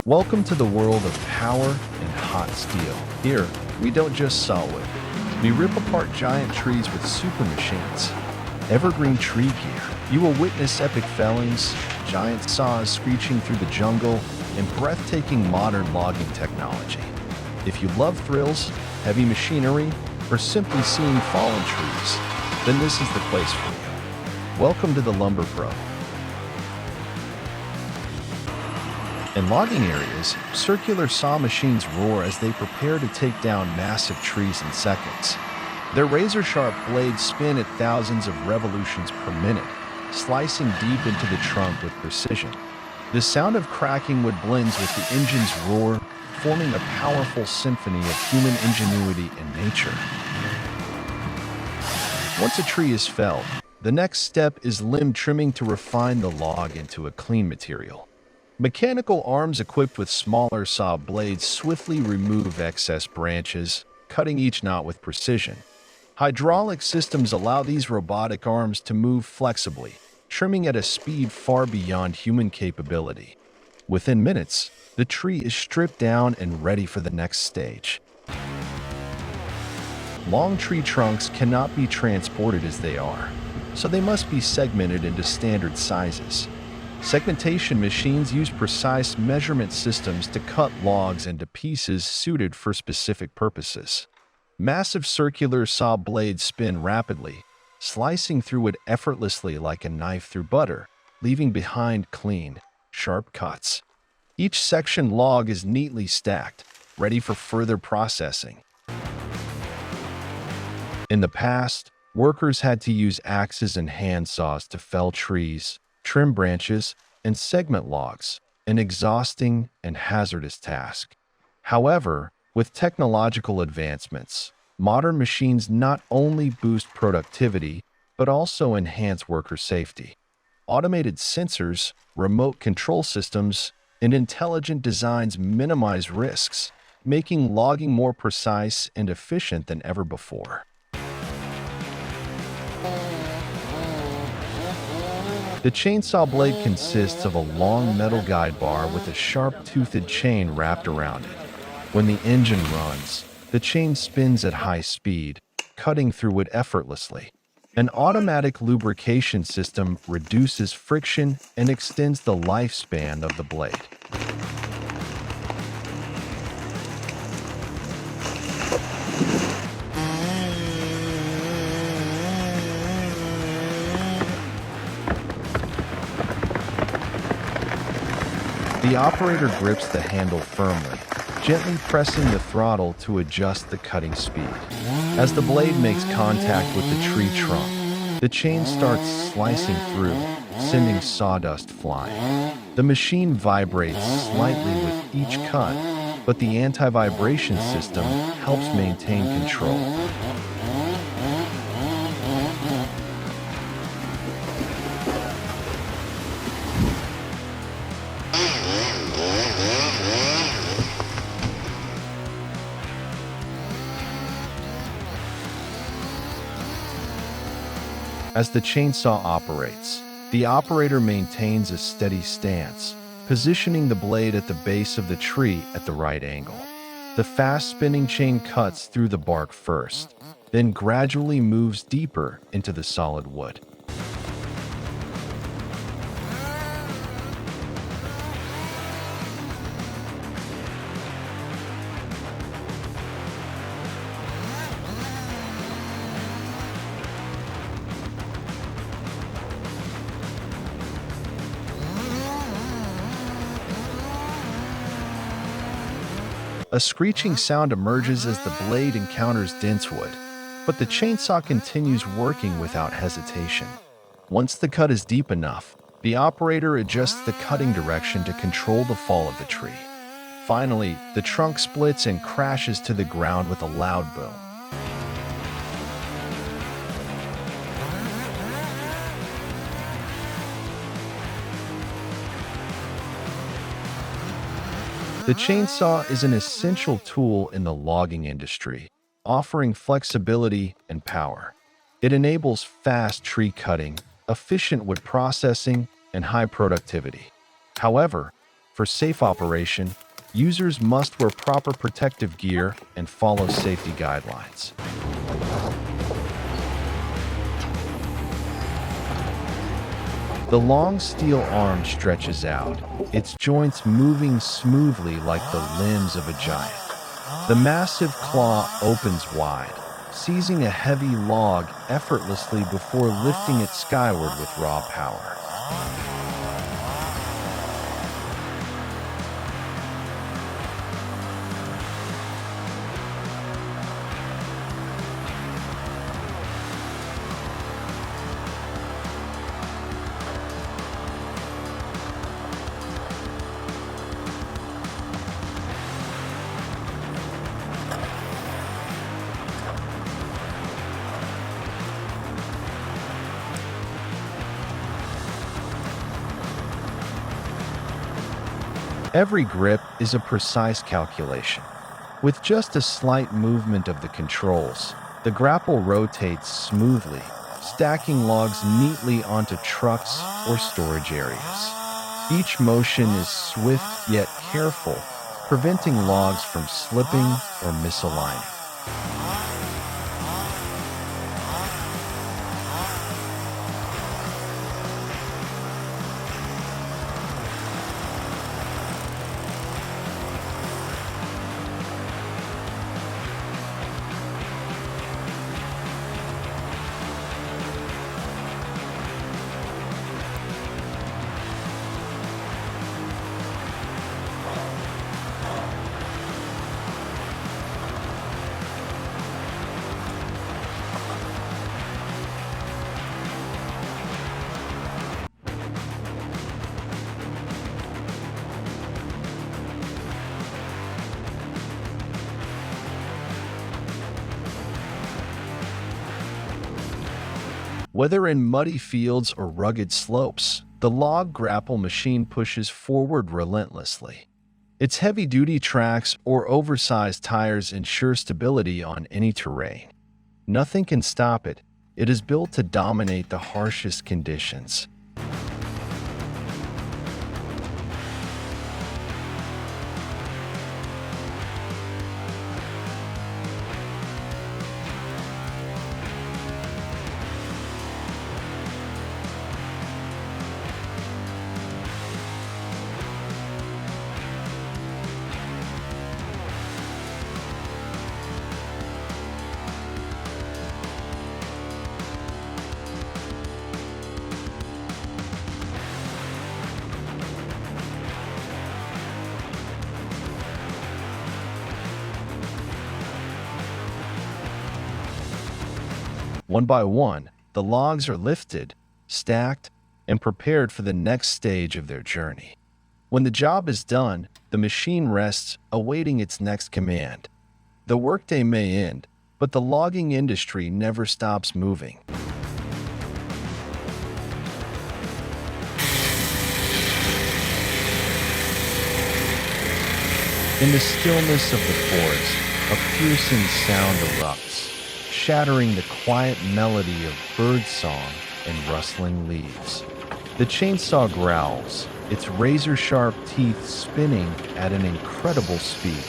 Welcome to the world of power and hot steel. Here, we don't just saw wood. We rip apart giant trees with super machines. Evergreen tree gear. You will witness epic fellings, giant saws screeching through the jungle, and breathtaking modern logging technology. If you love thrills, heavy machinery, or simply seeing fallen trees, then this is the place for you. Welcome to the lumberpro. In logging areas, circular saw machines roar as they prepare to take down massive trees in seconds. Their razor-sharp blades spin at thousands of revolutions per minute, slicing deep into the trunk with precision. The sound of cracking wood blends with the engine's roar, forming a powerful symphony of human ingenuity and nature. Once a tree is felled, the next step is limb trimming to refine the log into a clean material. Mechanical arms equipped with smaller saw blades swiftly remove excess branches, cutting each knot with precision. Hydraulic systems allow these robotic arms to move flexibly, trimming at a speed far beyond human capability. Within minutes, the tree is stripped down and ready for the next stage. Long tree trunks cannot be transported as they are, so they must be segmented into standard sizes. Segmentation machines use precise measurement systems to cut logs into pieces suited for specific purposes. Massive circular saw blades spin rapidly, slicing through it effortlessly like a knife through butter, leaving behind clean, sharp cuts. Each section log is neatly stacked, ready for further processing. In the past, workers had to use axes and hand saws to fell trees, trim branches, and segment logs, an exhausting and hazardous task. However, with technological advancements, modern machines not only boost productivity, but also enhance worker safety. Automated sensors, remote control systems, and intelligent designs minimize risks, making logging more precise and efficient than ever before. The chainsaw blade consists of a long metal guide bar with a sharp-toothed chain wrapped around it. When the engine runs, the chain spins at high speed, cutting through it effortlessly. An automatic lubrication system reduces friction and extends the lifespan of the blade. The operator grips the handle firmly, gently pressing the throttle to adjust the cutting speed. As the blade makes contact with the tree trunk, the chain starts slicing through, sending sawdust flying. The machine vibrates slightly with each cut, but the anti-vibration system helps maintain control. As the chainsaw operates, the operator maintains a steady stance, positioning the blade at the base of the tree at the right angle. The fast-spinning chain cuts through the bark first, then gradually moves deeper into the solid wood. A screeching sound emerges as the blade encounters dense wood, but the chainsaw continues working without hesitation. Once the cut is deep enough, the operator adjusts the cutting direction to control the fall of the tree. Finally, the trunk splits and crashes to the ground with a loud boom. The chainsaw is an essential tool in the logging industry, offering flexibility and power. It enables fast tree cutting, efficient wood processing, and high productivity. However, For safe operation, users must wear proper protective gear and follow safety guidelines. The long steel arm stretches out, its joints moving smoothly like the limbs of a giant. The massive claw opens wide, seizing a heavy log effortlessly before lifting it skyward with raw power. Every grip is a precise calculation. With just a slight movement of the controls, the grapple rotates smoothly, stacking logs neatly onto trucks or storage areas. Each motion is swift yet careful, preventing logs from slipping or misaligning. Whether in muddy fields or rugged slopes, the log grapple machine pushes forward relentlessly. Its heavy-duty tracks or oversized tires ensure stability on any terrain. Nothing can stop it. It is built to dominate the harshest conditions. One by one, the logs are lifted, stacked, and prepared for the next stage of their journey. When the job is done, the machine rests, awaiting its next command. The workday may end, but the logging industry never stops moving. In the stillness of the forest, a piercing sound erupts, shattering the quiet melody of bird song and rustling leaves. The chainsaw growls, its razor-sharp teeth spinning at an incredible speed.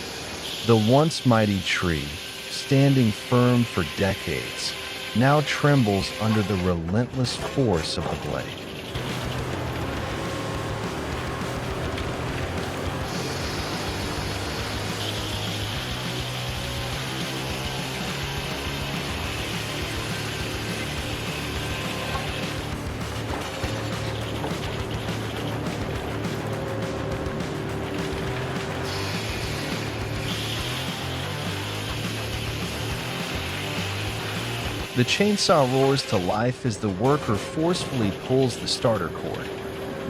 The once mighty tree, standing firm for decades, now trembles under the relentless force of the blade. The chainsaw roars to life as the worker forcefully pulls the starter cord.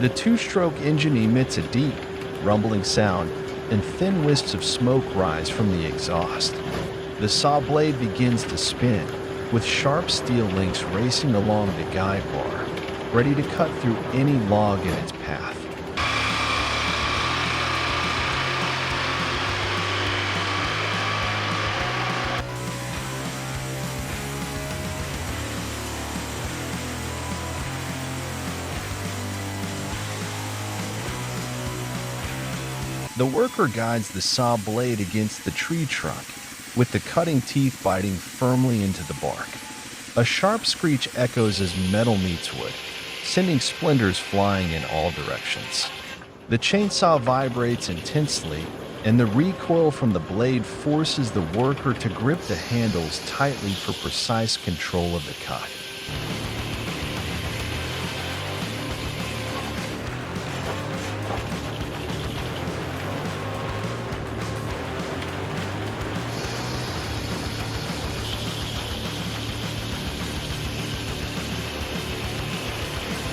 The two-stroke engine emits a deep, rumbling sound, and thin wisps of smoke rise from the exhaust. The saw blade begins to spin, with sharp steel links racing along the guide bar, ready to cut through any log in its path. The worker guides the saw blade against the tree trunk, with the cutting teeth biting firmly into the bark. A sharp screech echoes as metal meets wood, sending splinters flying in all directions. The chainsaw vibrates intensely, and the recoil from the blade forces the worker to grip the handles tightly for precise control of the cut.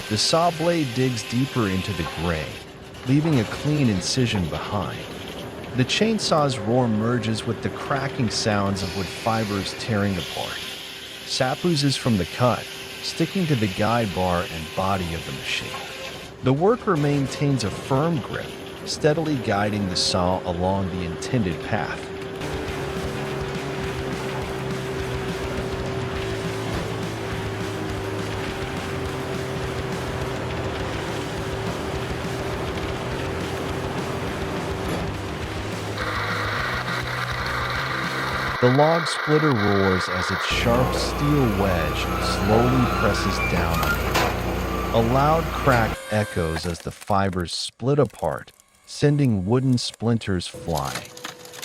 The saw blade digs deeper into the grain, leaving a clean incision behind. The chainsaw's roar merges with the cracking sounds of wood fibers tearing apart. Sap oozes from the cut, sticking to the guide bar and body of the machine. The worker maintains a firm grip, steadily guiding the saw along the intended path. The log splitter roars as its sharp steel wedge slowly presses down on the wood. A loud crack echoes as the fibers split apart, sending wooden splinters flying.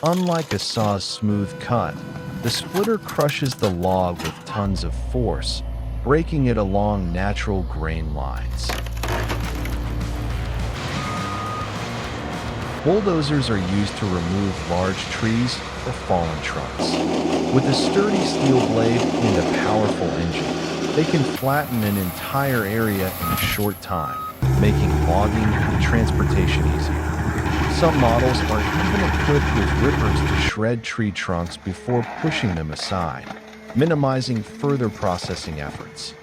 Unlike a saw's smooth cut, the splitter crushes the log with tons of force, breaking it along natural grain lines. Bulldozers are used to remove large trees or fallen trunks. With a sturdy steel blade and a powerful engine, they can flatten an entire area in a short time, making logging and transportation easier. Some models are even equipped with rippers to shred tree trunks before pushing them aside, minimizing further processing efforts.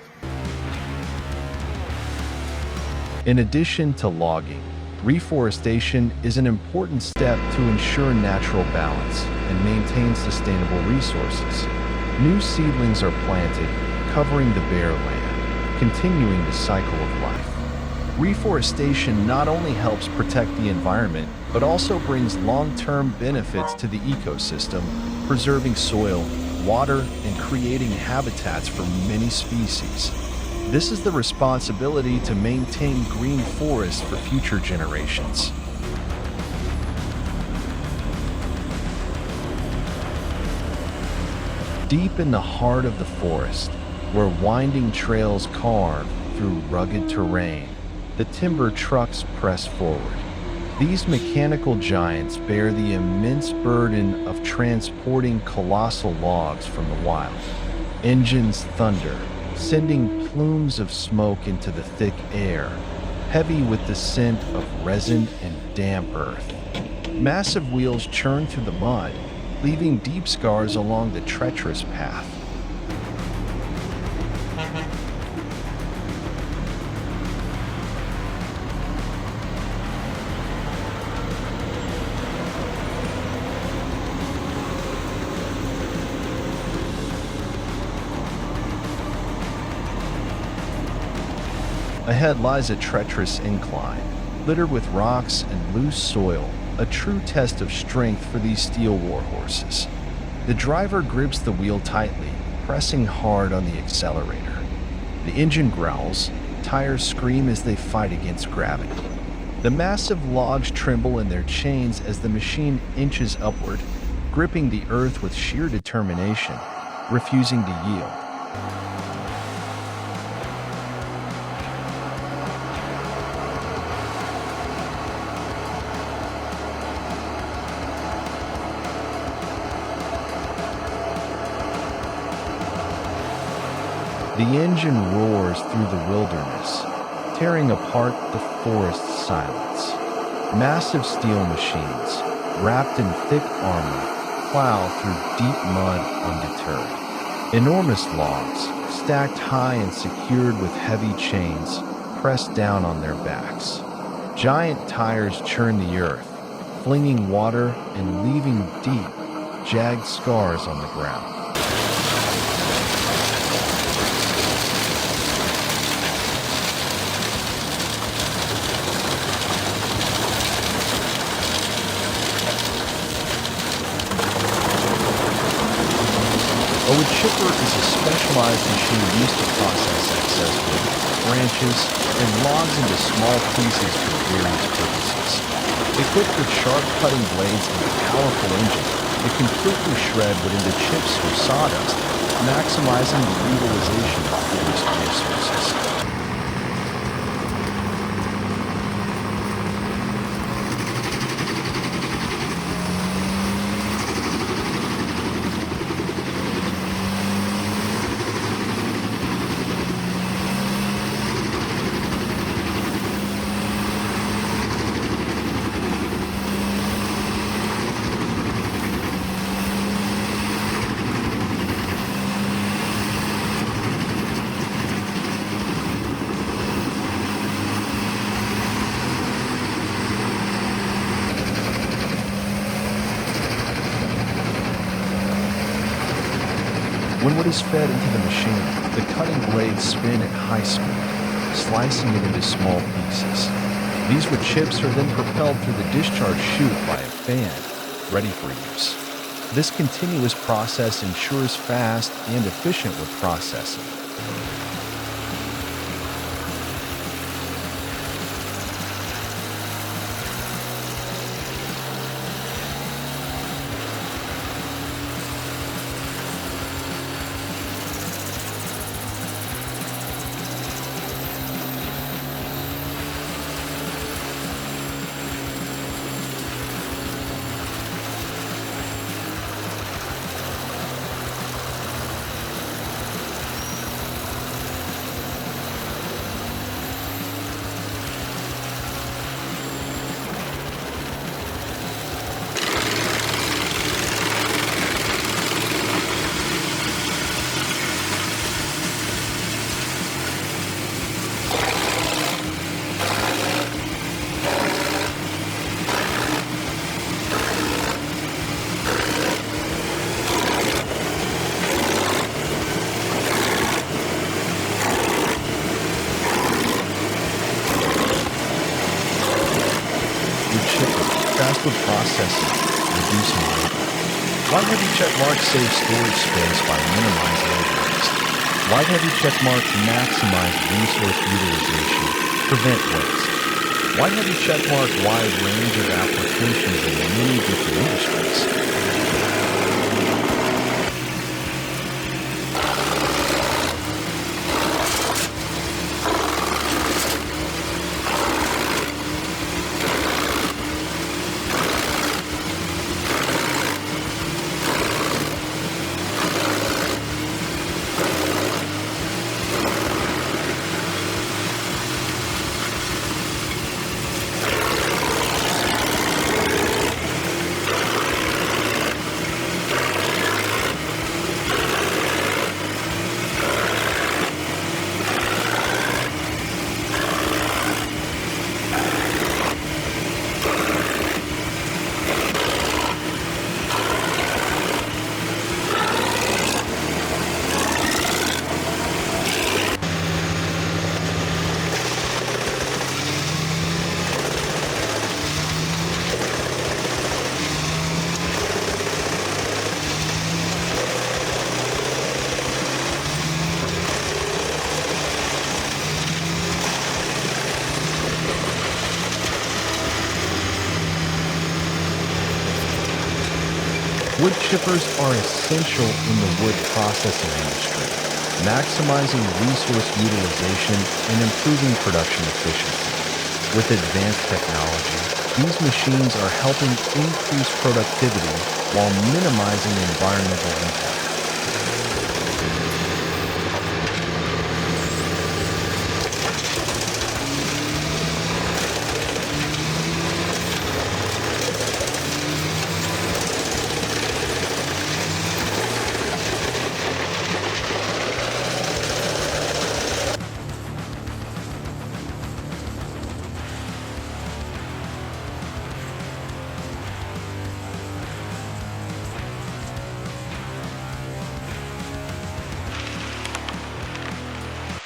In addition to logging, reforestation is an important step to ensure natural balance and maintain sustainable resources. New seedlings are planted, covering the bare land, continuing the cycle of life. Reforestation not only helps protect the environment, but also brings long-term benefits to the ecosystem, preserving soil, water, and creating habitats for many species. This is the responsibility to maintain green forests for future generations. Deep in the heart of the forest, where winding trails carve through rugged terrain, the timber trucks press forward. These mechanical giants bear the immense burden of transporting colossal logs from the wild. Engines thunder, sending plumes of smoke into the thick air, heavy with the scent of resin and damp earth. Massive wheels churn through the mud, leaving deep scars along the treacherous path. Ahead lies a treacherous incline, littered with rocks and loose soil, a true test of strength for these steel warhorses. The driver grips the wheel tightly, pressing hard on the accelerator. The engine growls, tires scream as they fight against gravity. The massive logs tremble in their chains as the machine inches upward, gripping the earth with sheer determination, refusing to yield. The engine roars through the wilderness, tearing apart the forest's silence. Massive steel machines, wrapped in thick armor, plow through deep mud undeterred. Enormous logs, stacked high and secured with heavy chains, press down on their backs. Giant tires churn the earth, flinging water and leaving deep, jagged scars on the ground. A wood chipper is a specialized machine used to process excess wood, branches, and logs into small pieces for various purposes. Equipped with sharp cutting blades and a powerful engine, it can quickly shred wood into chips or sawdust, maximizing the utilization of forest resources. When wood is fed into the machine, the cutting blades spin at high speed, slicing it into small pieces. These wood chips are then propelled through the discharge chute by a fan, ready for use. This continuous process ensures fast and efficient wood processing. Fast food processing, reducing labor. White heavy check mark saves storage space by minimizing labor waste. White heavy check mark maximize resource utilization, prevent waste. White heavy check mark wide range of applications in many different industries. Wood chippers are essential in the wood processing industry, maximizing resource utilization and improving production efficiency. With advanced technology, these machines are helping increase productivity while minimizing environmental impact.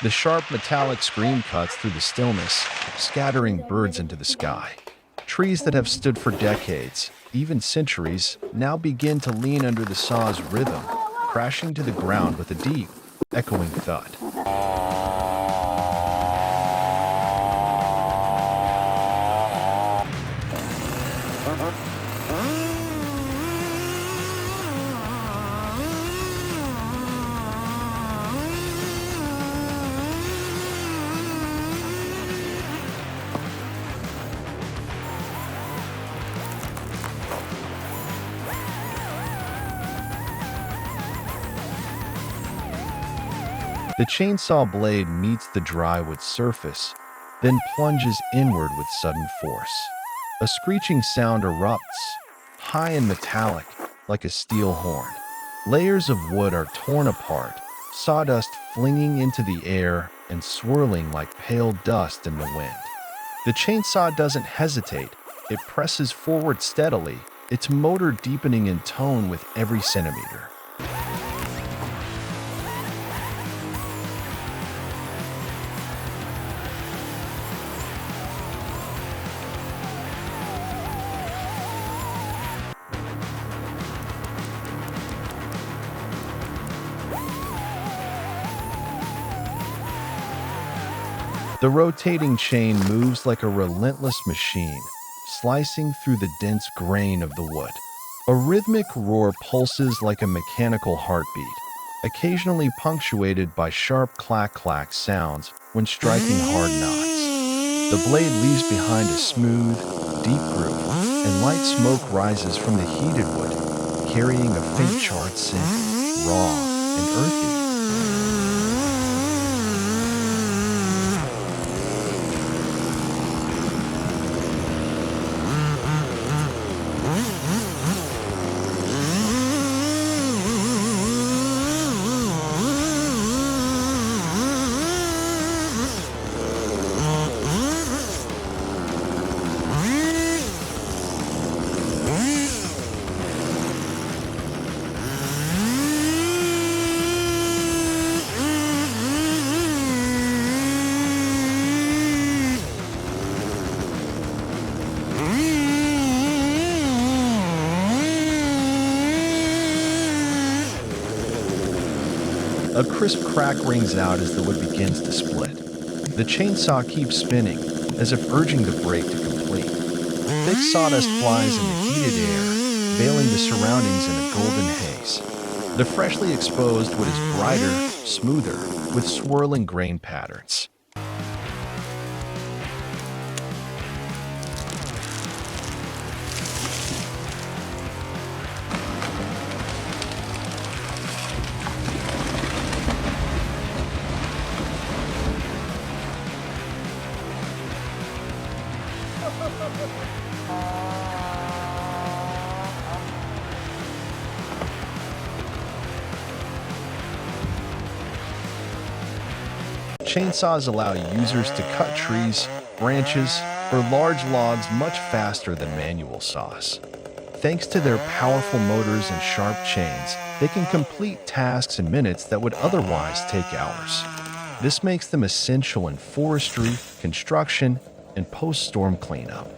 The sharp metallic scream cuts through the stillness, scattering birds into the sky. Trees that have stood for decades, even centuries, now begin to lean under the saw's rhythm, crashing to the ground with a deep, echoing thud. The chainsaw blade meets the dry wood surface, then plunges inward with sudden force. A screeching sound erupts, high and metallic, like a steel horn. Layers of wood are torn apart, sawdust flinging into the air and swirling like pale dust in the wind. The chainsaw doesn't hesitate. It presses forward steadily, its motor deepening in tone with every centimeter. The rotating chain moves like a relentless machine, slicing through the dense grain of the wood. A rhythmic roar pulses like a mechanical heartbeat, occasionally punctuated by sharp clack-clack sounds when striking hard knots. The blade leaves behind a smooth, deep groove, and light smoke rises from the heated wood, carrying a faint charred scent, raw and earthy. A crisp crack rings out as the wood begins to split. The chainsaw keeps spinning, as if urging the break to complete. Thick sawdust flies in the heated air, veiling the surroundings in a golden haze. The freshly exposed wood is brighter, smoother, with swirling grain patterns. Chainsaws allow users to cut trees, branches, or large logs much faster than manual saws. Thanks to their powerful motors and sharp chains, they can complete tasks in minutes that would otherwise take hours. This makes them essential in forestry, construction, and post-storm cleanup.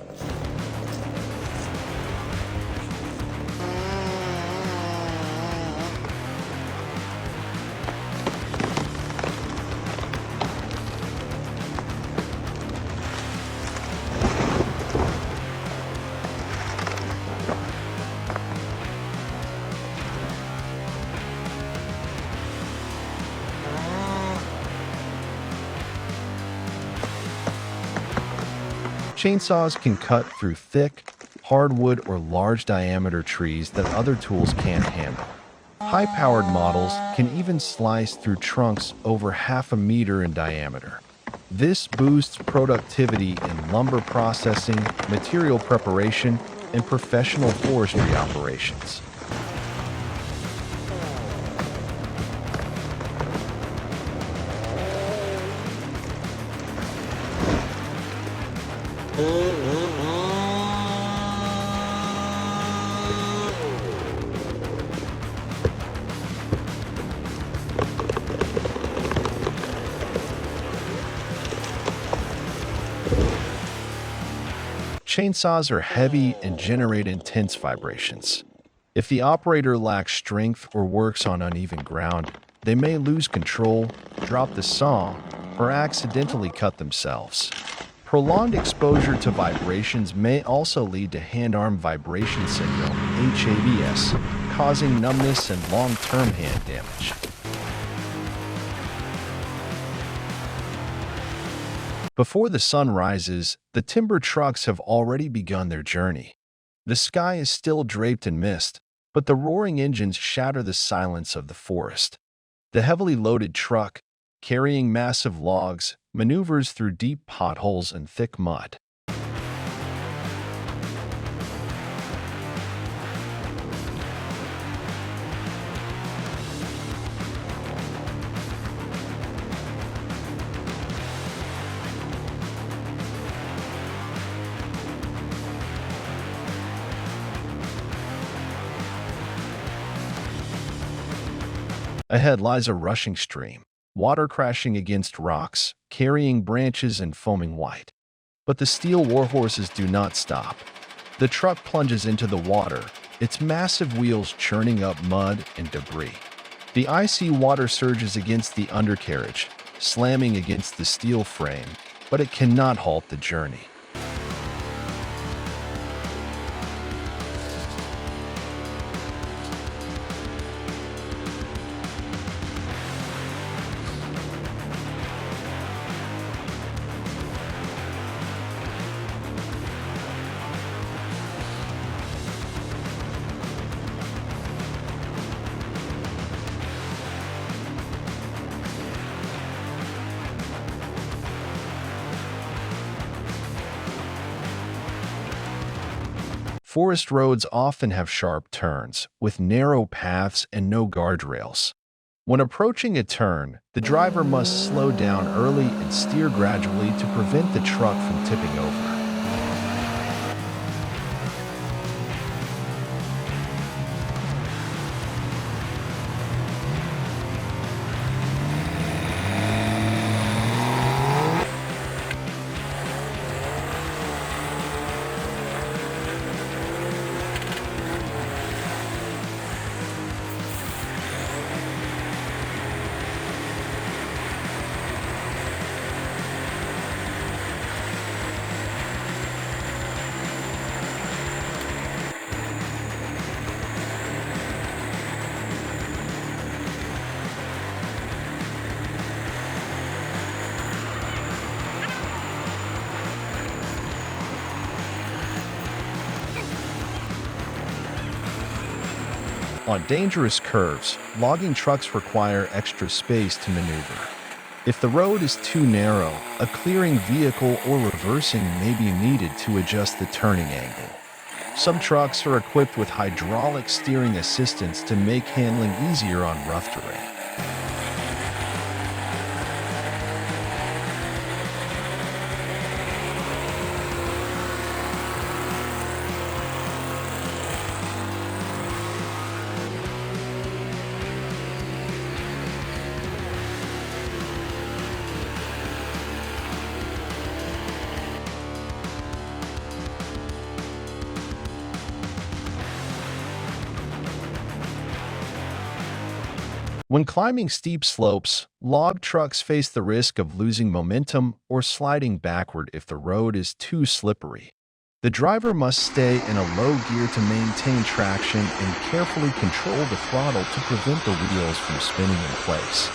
Chainsaws can cut through thick, hardwood, or large diameter trees that other tools can't handle. High-powered models can even slice through trunks over half a meter in diameter. This boosts productivity in lumber processing, material preparation, and professional forestry operations. Chainsaws are heavy and generate intense vibrations. If the operator lacks strength or works on uneven ground, they may lose control, drop the saw, or accidentally cut themselves. Prolonged exposure to vibrations may also lead to hand-arm vibration syndrome, HAVS, causing numbness and long-term hand damage. Before the sun rises, the timber trucks have already begun their journey. The sky is still draped in mist, but the roaring engines shatter the silence of the forest. The heavily loaded truck, carrying massive logs, maneuvers through deep potholes and thick mud. Ahead lies a rushing stream, water crashing against rocks, carrying branches and foaming white. But the steel warhorses do not stop. The truck plunges into the water, its massive wheels churning up mud and debris. The icy water surges against the undercarriage, slamming against the steel frame, but it cannot halt the journey. Forest roads often have sharp turns, with narrow paths and no guardrails. When approaching a turn, the driver must slow down early and steer gradually to prevent the truck from tipping over. On dangerous curves, logging trucks require extra space to maneuver. If the road is too narrow, a clearing vehicle or reversing may be needed to adjust the turning angle. Some trucks are equipped with hydraulic steering assistance to make handling easier on rough terrain. When climbing steep slopes, log trucks face the risk of losing momentum or sliding backward if the road is too slippery. The driver must stay in a low gear to maintain traction and carefully control the throttle to prevent the wheels from spinning in place.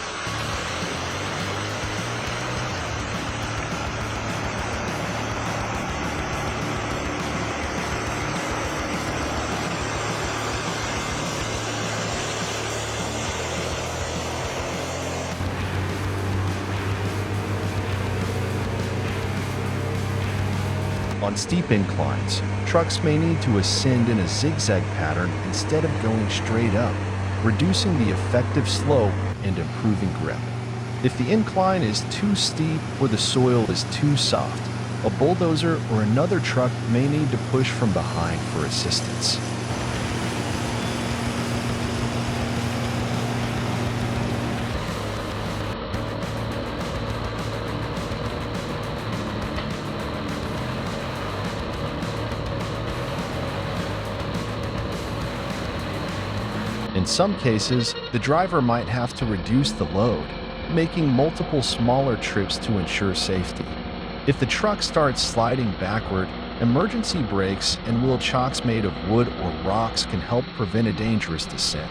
On steep inclines, trucks may need to ascend in a zigzag pattern instead of going straight up, reducing the effective slope and improving grip. If the incline is too steep or the soil is too soft, a bulldozer or another truck may need to push from behind for assistance. In some cases, the driver might have to reduce the load, making multiple smaller trips to ensure safety. If the truck starts sliding backward, emergency brakes and wheel chocks made of wood or rocks can help prevent a dangerous descent.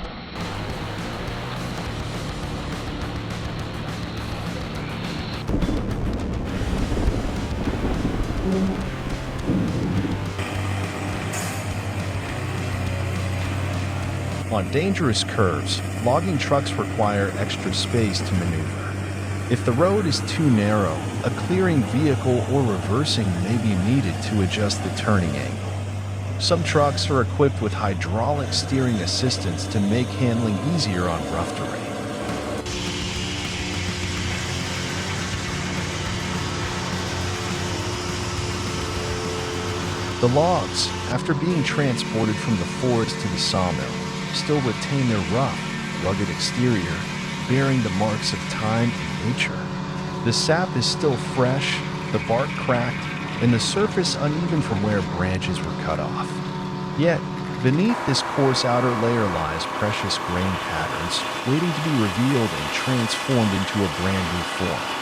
On dangerous curves, logging trucks require extra space to maneuver. If the road is too narrow, a clearing vehicle or reversing may be needed to adjust the turning angle. Some trucks are equipped with hydraulic steering assistance to make handling easier on rough terrain. The logs, after being transported from the forest to the sawmill, still retain their rough, rugged exterior, bearing the marks of time and nature. The sap is still fresh, the bark cracked, and the surface uneven from where branches were cut off. Yet, beneath this coarse outer layer lies precious grain patterns, waiting to be revealed and transformed into a brand new form.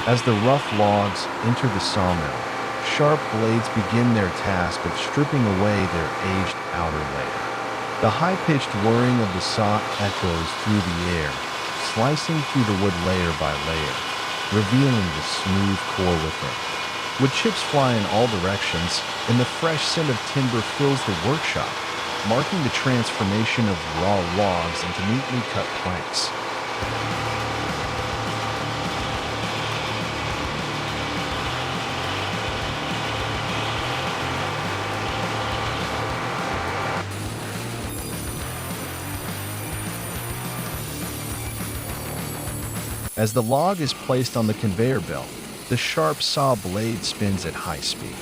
As the rough logs enter the sawmill, sharp blades begin their task of stripping away their aged outer layer. The high-pitched whirring of the saw echoes through the air, slicing through the wood layer by layer, revealing the smooth core within. Wood chips fly in all directions, and the fresh scent of timber fills the workshop, marking the transformation of raw logs into neatly cut planks. As the log is placed on the conveyor belt, the sharp saw blade spins at high speed.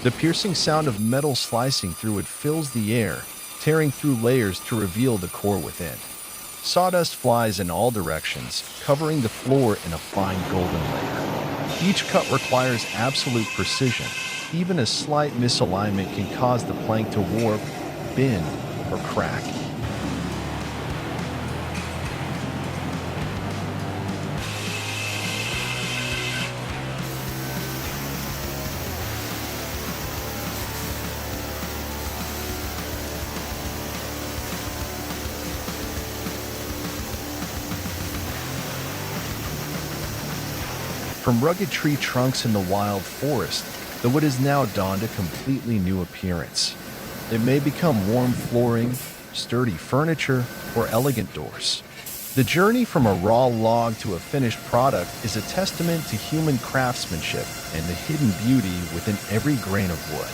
The piercing sound of metal slicing through it fills the air, tearing through layers to reveal the core within. Sawdust flies in all directions, covering the floor in a fine golden layer. Each cut requires absolute precision. Even a slight misalignment can cause the plank to warp, bend, or crack. From rugged tree trunks in the wild forest, the wood has now donned a completely new appearance. It may become warm flooring, sturdy furniture, or elegant doors. The journey from a raw log to a finished product is a testament to human craftsmanship and the hidden beauty within every grain of wood.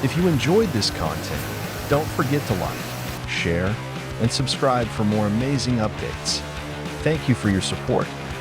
If you enjoyed this content, don't forget to like, share, and subscribe for more amazing updates. Thank you for your support.